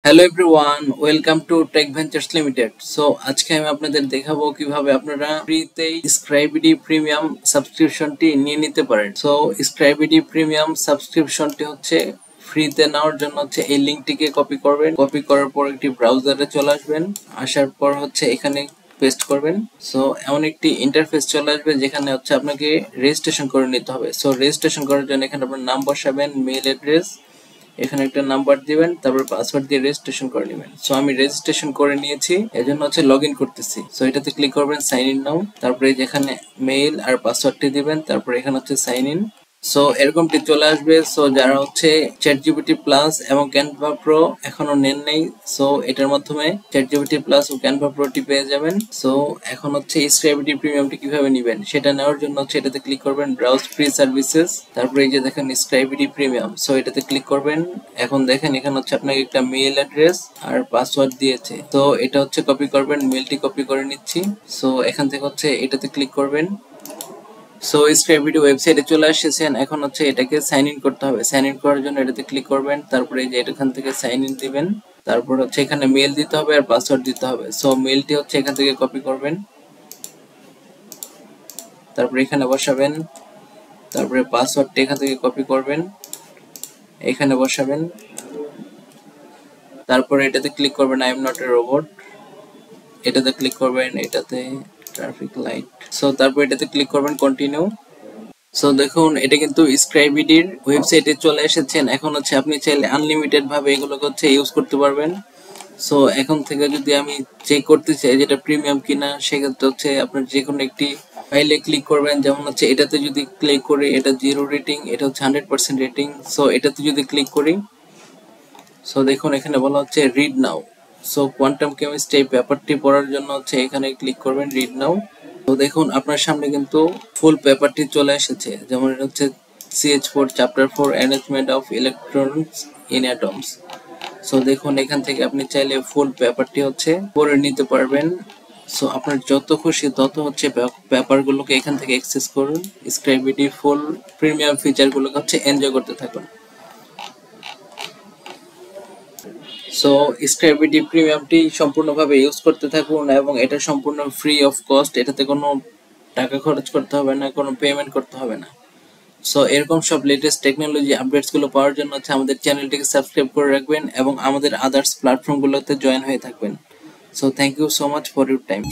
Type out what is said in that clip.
Hello everyone, welcome to tech ventures limited. So আজকে আমি আপনাদের দেখাবো কিভাবে আপনারা ফ্রিতে স্ক্রাইবিডি প্রিমিয়াম সাবস্ক্রিপশনটি নিয়ে নিতে পারেন। সো স্ক্রাইবিডি প্রিমিয়াম সাবস্ক্রিপশনটি হচ্ছে ফ্রিতে নেওয়ার জন্য হচ্ছে এই লিঙ্কটিকে কপি করবেন। কপি করার পর একটি ব্রাউজারে চলে আসবেন। আসার পর হচ্ছে এখানে পেস্ট করবেন। সো এমন একটি ইন্টারফেস চলে আসবে যেখানে হচ্ছে আপনাকে রেজিস্ট্রেশন করে নিতে হবে। সো রেজিস্ট্রেশন করার জন্য এখানে আপনার নাম বসাবেন, মেইল অ্যাড্রেস, এখানে একটা নাম্বার দিবেন, তারপর পাসওয়ার্ড দিয়ে রেজিস্ট্রেশন করে নেবেন। সো আমি রেজিস্ট্রেশন করে নিয়েছি, এজন্য হচ্ছে লগইন করতেছি। সো এটাতে ক্লিক করবেন সাইন ইন নাও, তারপরে যেখানে মেইল আর পাসওয়ার্ডটি দিবেন, তারপরে এখানে হচ্ছে সাইন ইন। সো এরকমটি চলে আসবে। সো যারা হচ্ছে চ্যাটজিপিটি প্লাস এবং ক্যানভা প্রো এখনো নেন নাই, সো এটার মাধ্যমে চ্যাটজিপিটি প্লাস ও ক্যানভা প্রোটি পেয়ে যাবেন। সো এখন হচ্ছে স্ক্রাইবিডি প্রিমিয়ামটি কিভাবে নেবেন সেটা নেওয়ার জন্য হচ্ছে এটাতে ক্লিক করবেন ব্রাউজ ফ্রি সার্ভিসেস, তারপরে এই যে দেখেন স্ক্রাইবিডি প্রিমিয়াম। সো এটাতে ক্লিক করবেন। এখন দেখেন এখানে হচ্ছে আপনাকে একটা মেইল অ্যাড্রেস আর পাসওয়ার্ড দিয়েছে। তো এটা হচ্ছে কপি করবেন, মেইলটি কপি করে নিচ্ছি। সো এখান থেকে হচ্ছে এটাতে ক্লিক করবেন। সো স্ক্রাইবিডি ওয়েবসাইটে চলে এসেছেন। এখন হচ্ছে এটাকে সাইন ইন করতে হবে। সাইন ইন করার জন্য এটাতে ক্লিক করবেন, তারপরে এই যে এখান থেকে সাইন ইন দিবেন, তারপর হচ্ছে এখানে মেল দিতে হবে আর পাসওয়ার্ড দিতে হবে। সো মেলটি হচ্ছে এখান থেকে কপি করবেন, তারপরে এখানে বসাবেন, তারপরে পাসওয়ার্ডটি এখান থেকে কপি করবেন, এখানে বসাবেন, তারপরে এটাতে ক্লিক করবেন I am not a robot, এটাতে ক্লিক করবেন, এটাতে ট্রাফিক লাইট। সো তারপর এটাতে ক্লিক করবেন কন্টিনিউ। সো দেখুন এটা কিন্তু স্ক্রাইবিডির ওয়েবসাইটে চলে এসেছেন। এখন হচ্ছে আপনি চাইলে আনলিমিটেড ভাবে এগুলোকে হচ্ছে ইউজ করতে পারবেন। সো এখন থেকে যদি আমি চেক করতে চাই যেটা প্রিমিয়াম কিনা, সেক্ষেত্রে হচ্ছে আপনার যে কোনো একটি ফাইলে ক্লিক করবেন। যেমন হচ্ছে এটাতে যদি ক্লিক করি, এটা 0 রেটিং, এটা হচ্ছে 100% রেটিং। সো এটাতে যদি ক্লিক করি, সো দেখুন এখানে বলা হচ্ছে রিড নাও। সো কোয়ান্টাম কেমিস্ট্রি এই পেপারটি পড়ার জন্য হচ্ছে এখানে ক্লিক করবেন রিড নাও। তো দেখুন আপনার সামনে কিন্তু ফুল পেপারটি চলে এসেছে। যেমন এটা হচ্ছে CH4 chapter 4 arrangement of electrons in atoms. So দেখুন এখান থেকে আপনি চাইলে ফুল পেপারটি হচ্ছে পড়ে নিতে পারবেন। সো আপনার যত খুশি তত হচ্ছে পেপারগুলোকে এখান থেকে অ্যাক্সেস করুন। স্ক্রাইবিডি ফুল প্রিমিয়াম ফিচারগুলোকে হচ্ছে এনজয় করতে থাকুন। সো স্ক্রাইবিডি প্রিমিয়ামটি সম্পূর্ণভাবে ইউজ করতে থাকুন এবং এটা সম্পূর্ণ ফ্রি অফ কস্ট। এটাতে কোনো টাকা খরচ করতে হবে না, কোনো পেমেন্ট করতে হবে না। সো এরকম সব লেটেস্ট টেকনোলজি আপডেটসগুলো পাওয়ার জন্য হচ্ছে আমাদের চ্যানেলটিকে সাবস্ক্রাইব করে রাখবেন এবং আমাদের আদার্স প্ল্যাটফর্মগুলোতে জয়েন হয়ে থাকবেন। So thank you so much for your time.